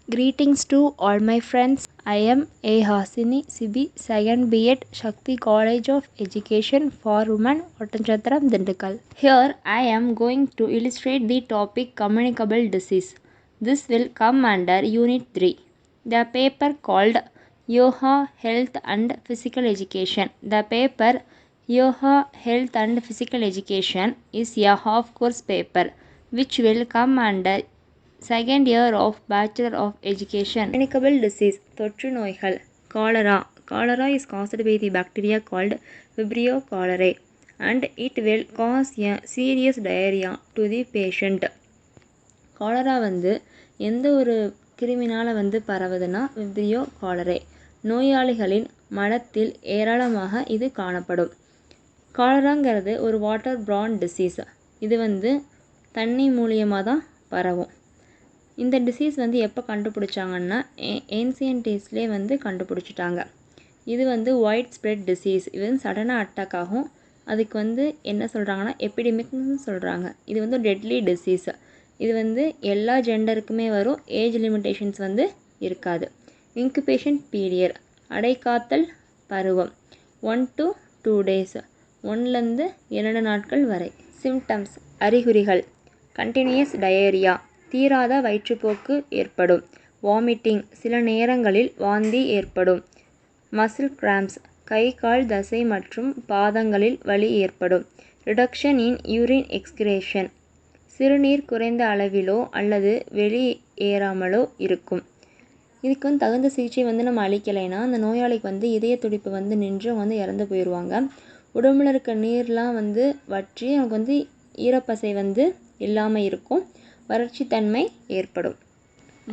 Greetings to all my friends. I am A. Hasini Sibi, 2nd B.Ed, Shakti College of Education for Women, Ottanchantram, Dindigul. Here I am going to illustrate the topic communicable disease. This will come under Unit 3. The paper called Yoga, Health and Physical Education. The paper Yoga, Health and Physical Education is a half course paper which will come under second year of Bachelor of Education. Communicable disease தொற்று நோய்கள் Cholera is caused by the bacteria called Vibrio cholerae and it will cause a serious diarrhea to the patient. Cholera வந்து எந்த ஒரு கிருமினால் வந்து பரவுதுன்னா Vibrio காலரே. நோயாளிகளின் மலத்தில் ஏராளமாக இது காணப்படும். காலராங்கிறது ஒரு வாட்டர் ப்ரான் டிசீஸ். இது வந்து தண்ணி மூலியமாக தான் பரவும். இந்த டிசீஸ் வந்து எப்போ கண்டுபிடிச்சாங்கன்னா ஏன்சியன் டேஸ்லேயே வந்து கண்டுபிடிச்சிட்டாங்க. இது வந்து ஒயிட் ஸ்ப்ரெட் டிசீஸ். இது வந்து சடனாக அட்டாக் ஆகும். அதுக்கு வந்து என்ன சொல்கிறாங்கன்னா எபிடெமிக்னு சொல்கிறாங்க. இது வந்து டெட்லி டிசீஸ். இது வந்து எல்லா ஜெண்டருக்குமே வரும். ஏஜ் லிமிட்டேஷன்ஸ் வந்து இருக்காது. இன்குபேஷன் பீரியட் அடைக்காத்தல் பருவம் 1 to 2 days, 1லேருந்து 2 நாட்கள் வரை. சிம்டம்ஸ் அறிகுறிகள் கண்டினியூஸ் டயேரியா தீராத வயிற்றுப்போக்கு ஏற்படும். வாமிட்டிங் சில நேரங்களில் வாந்தி ஏற்படும். மசில் கிராம்ப்ஸ் கை கால் தசை மற்றும் பாதங்களில் வலி ஏற்படும். ரிடக்ஷன் இன் யூரின் எக்ஸ்கிரேஷன் சிறுநீர் குறைந்த அளவிலோ அல்லது வெளியேறாமலோ இருக்கும். இதுக்கு வந்து தகுந்த சிகிச்சை வந்து நம்ம அளிக்கலைன்னா அந்த நோயாளிக்கு வந்து இதய துடிப்பு வந்து நின்று வந்து இறந்து போயிடுவாங்க. உடம்புல இருக்க நீர்லாம் வந்து வற்றி அவங்களுக்கு வந்து ஈரப்பசை வந்து இல்லாமல் இருக்கும். வறட்சி தன்மை ஏற்படும்.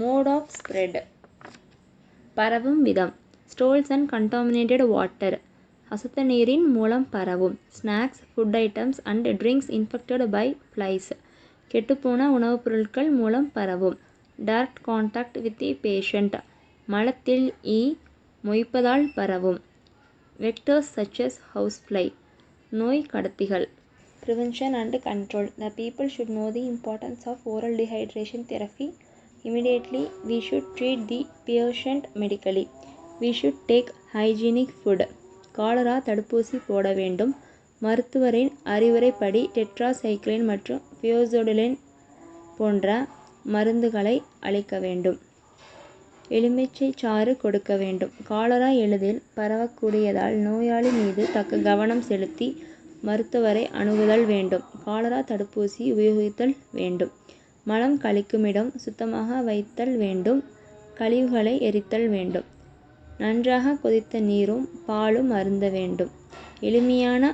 மோட் ஆஃப் ஸ்ப்ரெட் பரவும் விதம் ஸ்டோல்ஸ் அண்ட் கண்டாமினேட்டட் வாட்டர் அசுத்த நீரின் மூலம் பரவும். Snacks food items and drinks infected by flies கெட்டுப்போன உணவுப் பொருட்கள் மூலம் பரவும். Direct contact with the patient மலத்தில் ஈ மொய்ப்பதால் பரவும். வெக்டர்ஸ் சச்சஸ் ஹவுஸ் ஃப்ளை நோய் கடத்திகள். Prevention and control. The people should know the importance of oral dehydration therapy. Immediately, we should treat the patient medically. We should take hygienic food. Cholera தடுப்பூசி போட வேண்டும். மருத்துவரின் அறிவுரைப்படி tetracycline மற்றும் பியோசோடிலின் போன்ற மருந்துகளை அளிக்க வேண்டும். எலுமிச்சை சாறு கொடுக்க வேண்டும். காலரா எளிதில் பரவக்கூடியதால் நோயாளி மீது தக்க கவனம் செலுத்தி மருத்துவரை அணுகுதல் வேண்டும். காலரா தடுப்பூசி உபயோகித்தல் வேண்டும். மலம் கழிக்குமிடம் சுத்தமாக வைத்தல் வேண்டும். கழிவுகளை எரித்தல் வேண்டும். நன்றாக கொதித்த நீரும் பாலும் அருந்த வேண்டும். எளிமையான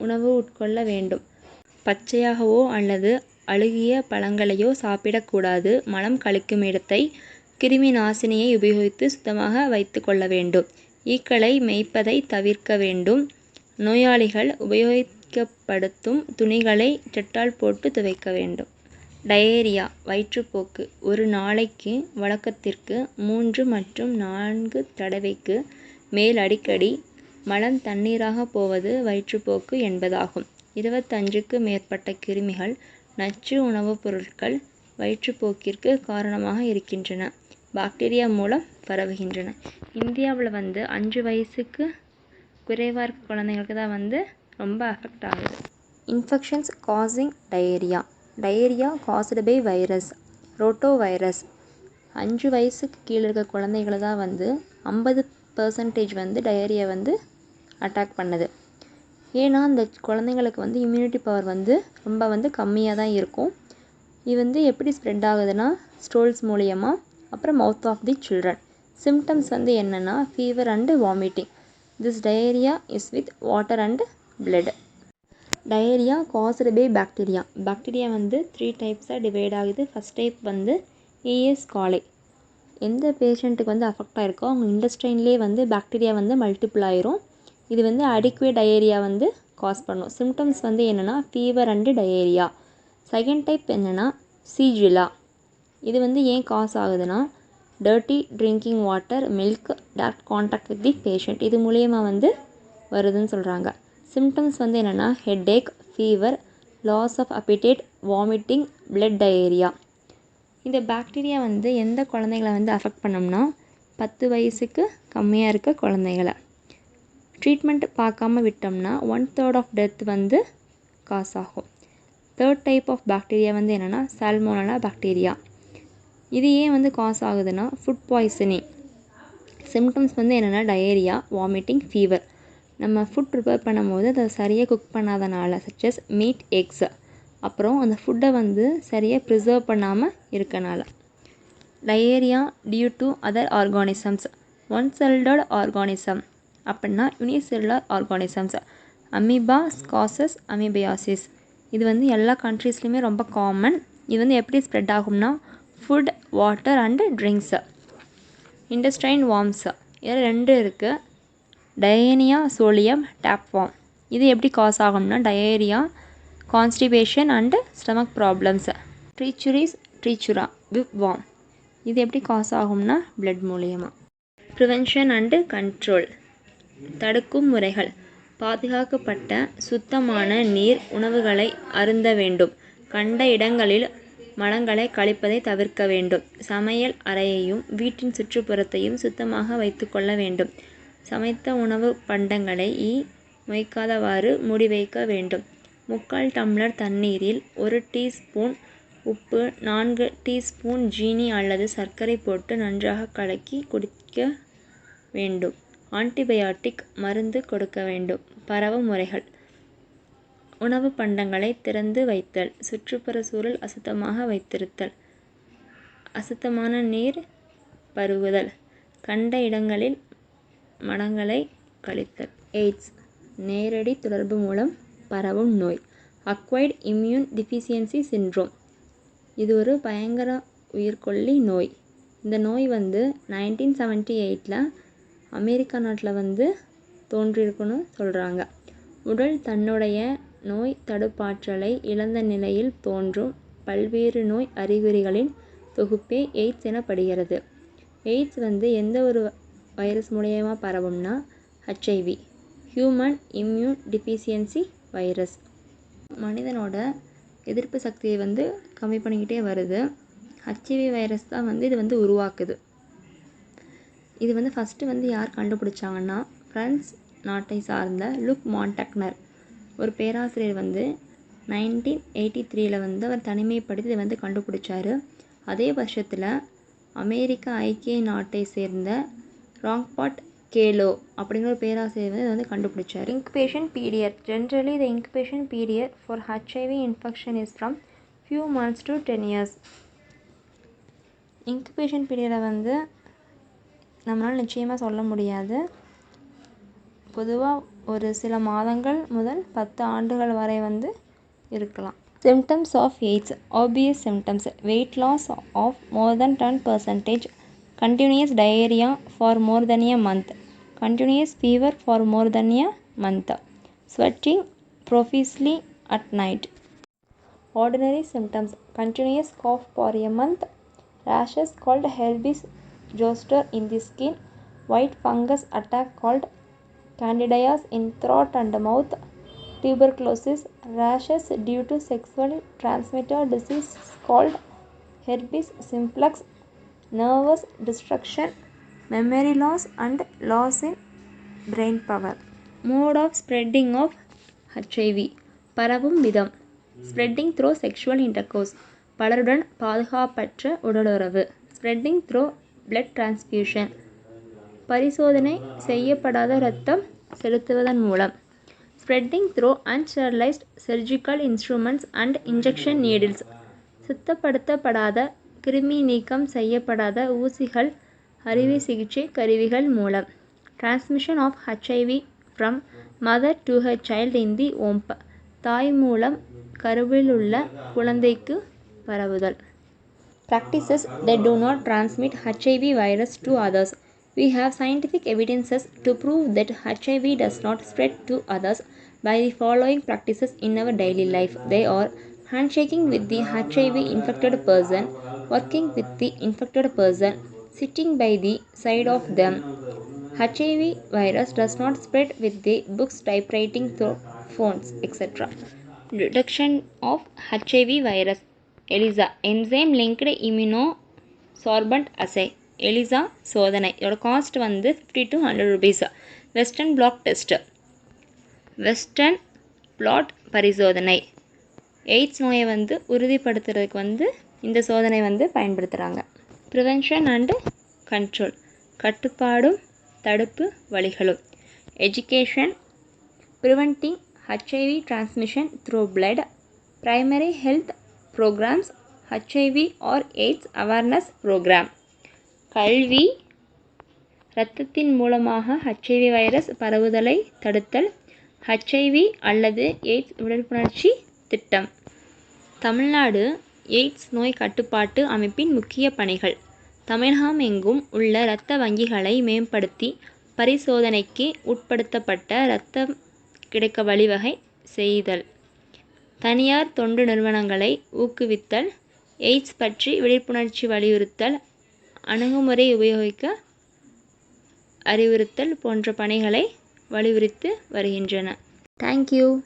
உணவு உட்கொள்ள வேண்டும். பச்சையாகவோ அல்லது அழுகிய பழங்களையோ சாப்பிடக்கூடாது. மலம் கழிக்குமிடத்தை கிருமி நாசினியை உபயோகித்து சுத்தமாக வைத்து கொள்ள வேண்டும். ஈக்களை மேய்ப்பதை தவிர்க்க வேண்டும். நோயாளிகள் உபயோகிக்கப்படுத்தும் துணிகளை டெட்டால் போட்டு துவைக்க வேண்டும். டயேரியா வயிற்றுப்போக்கு ஒரு நாளைக்கு வழக்கத்திற்கு 3 மற்றும் 4 தடவைக்கு மேல் அடிக்கடி மலம் தண்ணீராக போவது வயிற்றுப்போக்கு என்பதாகும். 25க்கு மேற்பட்ட கிருமிகள் நச்சு உணவுப் பொருட்கள் வயிற்றுப்போக்கிற்கு காரணமாக இருக்கின்றன. பாக்டீரியா மூலம் பரவுகின்றன. இந்தியாவில் வந்து 5 வயசுக்கு குறைவாக இருக்க குழந்தைங்களுக்கு தான் வந்து ரொம்ப அஃபெக்ட் ஆகுது. Infections causing diarrhoea caused by virus rotavirus. 5 வயசுக்கு கீழே இருக்க குழந்தைகளை தான் வந்து 50% வந்து டயேரியா வந்து அட்டாக் பண்ணுது. ஏன்னா அந்த குழந்தைங்களுக்கு வந்து இம்யூனிட்டி பவர் வந்து ரொம்ப வந்து கம்மியாக தான் இருக்கும். இது வந்து எப்படி ஸ்ப்ரெட் ஆகுதுன்னா ஸ்டோல்ஸ் மூலியமாக, அப்புறம் mouth of the children. Symptoms வந்து என்னென்னா fever and vomiting. This diarrhea is with water and blood. Diarrhea caused by bacteria. Bacteria வந்து 3 டைப்ஸாக டிவைட் ஆகுது. ஃபஸ்ட் டைப் வந்து ES coli. எந்த பேஷண்ட்டுக்கு வந்து அஃபெக்ட் ஆகிருக்கோ அவங்க இண்டஸ்ட்ரைன்லேயே வந்து பாக்டீரியா வந்து மல்டிபிள் ஆயிரும். இது வந்து அடிக்குவேட் டயேரியா வந்து காஸ் பண்ணும். சிம்டம்ஸ் வந்து என்னென்னா fever and diarrhoea. Second type என்னென்னா சீஜிலா. இது வந்து ஏன் காஸ் ஆகுதுன்னா dirty drinking water, milk, direct contact with the patient இது மூலியமாக வந்து வருதுன்னு சொல்கிறாங்க. சிம்டம்ஸ் வந்து என்னென்னா headache, fever, loss of appetite, vomiting, blood diarrhoea. இந்த பாக்டீரியா வந்து எந்த குழந்தைகளை வந்து அஃபெக்ட் பண்ணோம்னா 10 வயசுக்கு கம்மியாக இருக்க குழந்தைகளை. ட்ரீட்மெண்ட் பார்க்காம விட்டோம்னா 1/3 ஆஃப் டெத் வந்து காஸ் ஆகும். தேர்ட் டைப் ஆஃப் பாக்டீரியா வந்து என்னென்னா சால்மோனெல்லா பாக்டீரியா. இது ஏன் வந்து காஸ் ஆகுதுன்னா ஃபுட் பாய்சனிங். சிம்டம்ஸ் வந்து என்னென்னா டயேரியா, வாமிட்டிங், ஃபீவர். நம்ம ஃபுட் ப்ரிப்பேர் பண்ணும்போது அதை சரியாக குக் பண்ணாதனால சச்சஸ் மீட், எக்ஸ். அப்புறம் அந்த ஃபுட்டை வந்து சரியாக ப்ரிசர்வ் பண்ணாமல் இருக்கனால. Diarrhoea due to other organisms. One celled organism அப்படின்னா unicellular organisms. Amoeba causes amoebiasis. இது வந்து எல்லா கண்ட்ரீஸ்லையுமே ரொம்ப காமன். இது வந்து எப்படி ஸ்ப்ரெட் ஆகும்னா food, water and drinks. இண்டஸ்ட்ரைன் worms இதில் 2 இருக்குது. டயேனியா சோலியம் டேப்வார்ம். இது எப்படி காஸ் ஆகும்னா diarrhoea, constipation and stomach problems. Trichiura whipworm. இது எப்படி காஸ் ஆகும்னா பிளட் மூலியமாக. Prevention and control. தடுக்கும் முறைகள். பாதுகாக்கப்பட்ட சுத்தமான நீர் உணவுகளை அருந்த வேண்டும். கண்ட இடங்களில் மலங்களை கழிப்பதை தவிர்க்க வேண்டும். சமையல் அறையையும் வீட்டின் சுற்றுப்புறத்தையும் சுத்தமாக வைத்துக்கொள்ள வேண்டும். சமைத்த உணவு பண்டங்களை மொய்க்காதவாறு மூடி வைக்க வேண்டும். 3/4 டம்ளர் தண்ணீரில் 1 டீஸ்பூன் உப்பு, 4 டீஸ்பூன் ஜீனி அல்லது சர்க்கரை போட்டு நன்றாக கலக்கி குடிக்க வேண்டும். ஆன்டிபயாட்டிக் மருந்து கொடுக்க வேண்டும். பரவும் முறைகள். உணவு பண்டங்களை திறந்து வைத்தல், சுற்றுப்புற சூழல் அசுத்தமாக வைத்திருத்தல், அசுத்தமான நீர் பருகுதல், கண்ட இடங்களில் மலங்களை கழித்தல். எய்ட்ஸ் நேரடி தொடர்பு மூலம் பரவும் நோய். Acquired immune deficiency syndrome. இது ஒரு பயங்கர உயிர்கொல்லி நோய். இந்த நோய் வந்து 1978 அமெரிக்கா நாட்டில் வந்து தோன்றியிருக்குன்னு சொல்கிறாங்க. உடல் தன்னுடைய நோய் தடுப்பாற்றலை இழந்த நிலையில் தோன்றும் பல்வேறு நோய் அறிகுறிகளின் தொகுப்பே எய்ட்ஸ் எனப்படுகிறது. எய்ட்ஸ் வந்து எந்த ஒரு வைரஸ் மூலயமா பரவும்னா HIV, human immune deficiency virus. மனிதனோட எதிர்ப்பு சக்தியை வந்து கம்மி பண்ணிக்கிட்டே வருது. HIV வைரஸ் தான் வந்து இது வந்து உருவாக்குது. இது வந்து ஃபஸ்ட்டு வந்து யார் கண்டுபிடிச்சாங்கன்னா ஃப்ரான்ஸ் நாட்டை சார்ந்த லுக் மாண்டக்னர் ஒரு பேராசிரியர் வந்து 1983 வந்து அவர் தனிமைப்படுத்தி இதை வந்து கண்டுபிடிச்சாரு. அதே வருஷத்தில் அமெரிக்க ஐக்கிய நாட்டை சேர்ந்த ராங்பாட் கேலோ அப்படிங்கிற ஒரு பேராசிரியர் வந்து இதை வந்து கண்டுபிடிச்சார். Incubation period. Generally the incubation period for HIV infection is from few months to 10 years. Incubation பீரியடை வந்து நம்மளால் நிச்சயமாக சொல்ல முடியாது. பொதுவாக ஒரு சில மாதங்கள் முதல் 10 ஆண்டுகள் வரை வந்து இருக்கலாம். Symptoms of AIDS. Obvious symptoms. Weight loss of more than 10%, continuous diarrhoea for more than a month, continuous fever for more than a month, sweating profusely at night. Ordinary symptoms. Continuous cough for a month, rashes called herpes zoster in the skin, white fungus attack called candidias in throat and mouth, tuberculosis, rashes due to sexually transmitted disease called herpes simplex, nervous destruction, memory loss and loss in brain power. Mode of spreading of HIV. பரவும் விதம். Spreading through sexual intercourse. பலருடன் பாதுகாப்பற்ற உடலுறவு. Spreading through blood transfusion. பரிசோதனை செய்யப்படாத இரத்தம் செலுத்துவதன் மூலம். Spreading through unsterilised surgical instruments and injection needles. சுத்தப்படுத்தப்படாத கிருமி நீக்கம் செய்யப்படாத ஊசிகள், அறுவை சிகிச்சை கருவிகள் மூலம். Transmission of HIV from mother to her child in the womb. தாய் மூலம் கருவில் உள்ள குழந்தைக்கு பரவுதல். Practices that do not transmit HIV virus to others. We have scientific evidences to prove that HIV does not spread to others by the following practices in our daily life. They are handshaking with the HIV infected person, working with the infected person, sitting by the side of them. HIV virus does not spread with the books, typewriting, through phones, etc. Detection of HIV virus. ELISA enzyme linked immunosorbent assay. ELISA சோதனை. இதோட cost வந்து 50 to 100 rupees. Western blot test. Western blot பரிசோதனை. AIDS நோயை வந்து உறுதிப்படுத்துறதுக்கு வந்து இந்த சோதனை வந்து பயன்படுத்துகிறாங்க. Prevention and control. கட்டுப்பாடும் தடுப்பு வழிகளும். Education. Preventing HIV transmission through blood. Primary health programs. HIV or AIDS awareness program. கல்வி. இரத்தத்தின் மூலமாக HIV வைரஸ் பரவுதலை தடுத்தல். HIV அல்லது எய்ட்ஸ் விழிப்புணர்ச்சி திட்டம். தமிழ்நாடு எய்ட்ஸ் நோய் கட்டுப்பாட்டு அமைப்பின் முக்கிய பணிகள். தமிழகம் எங்கும் உள்ள இரத்த வங்கிகளை மேம்படுத்தி பரிசோதனைக்கு உட்படுத்தப்பட்ட இரத்தம் கிடைக்க வழிவகை செய்தல். தனியார் தொண்டு நிறுவனங்களை ஊக்குவித்தல். எய்ட்ஸ் பற்றி விழிப்புணர்ச்சி வலியுறுத்தல். அணுகுமுறை உபயோகிக்க அறிவுறுத்தல் போன்ற பணிகளை வலியுறுத்தி வருகின்றன. தேங்க்யூ.